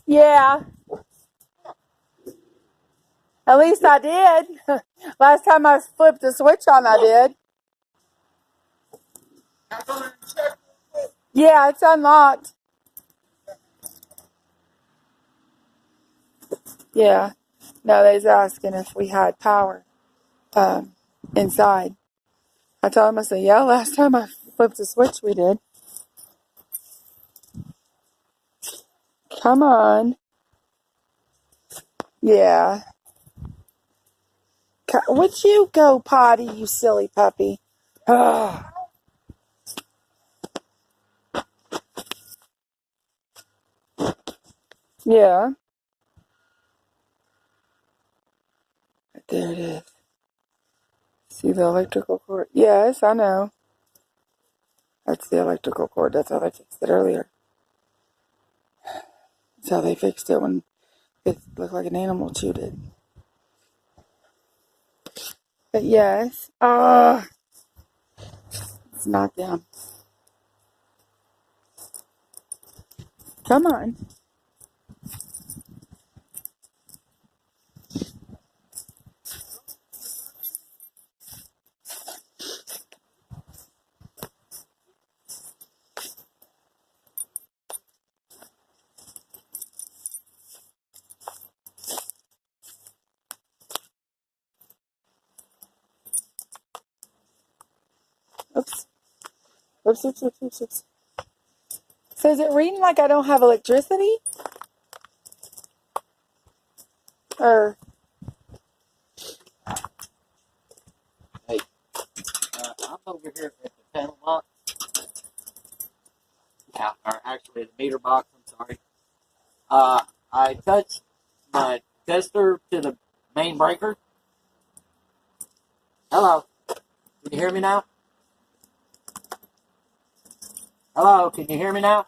Yeah. At least I did. Last time I flipped the switch on, I did. Yeah, it's unlocked. Yeah. No, they was asking if we had power inside. I told him, I said, yeah, last time I flipped the switch, we did. Come on. Yeah. Would you go potty, you silly puppy? Yeah. There it is. See the electrical cord? Yes, I know. That's the electrical cord. That's how they fixed it earlier. That's how they fixed it when it looked like an animal chewed it. But yes. It's knocked down. Come on. Oops. Oops, oops, oops, oops, oops. So is it reading like I don't have electricity? Or... Hey, I'm over here at the panel box. Yeah, or actually the meter box, I'm sorry. I touched my tester to the main breaker. Hello. Can you hear me now? Hello, can you hear me now?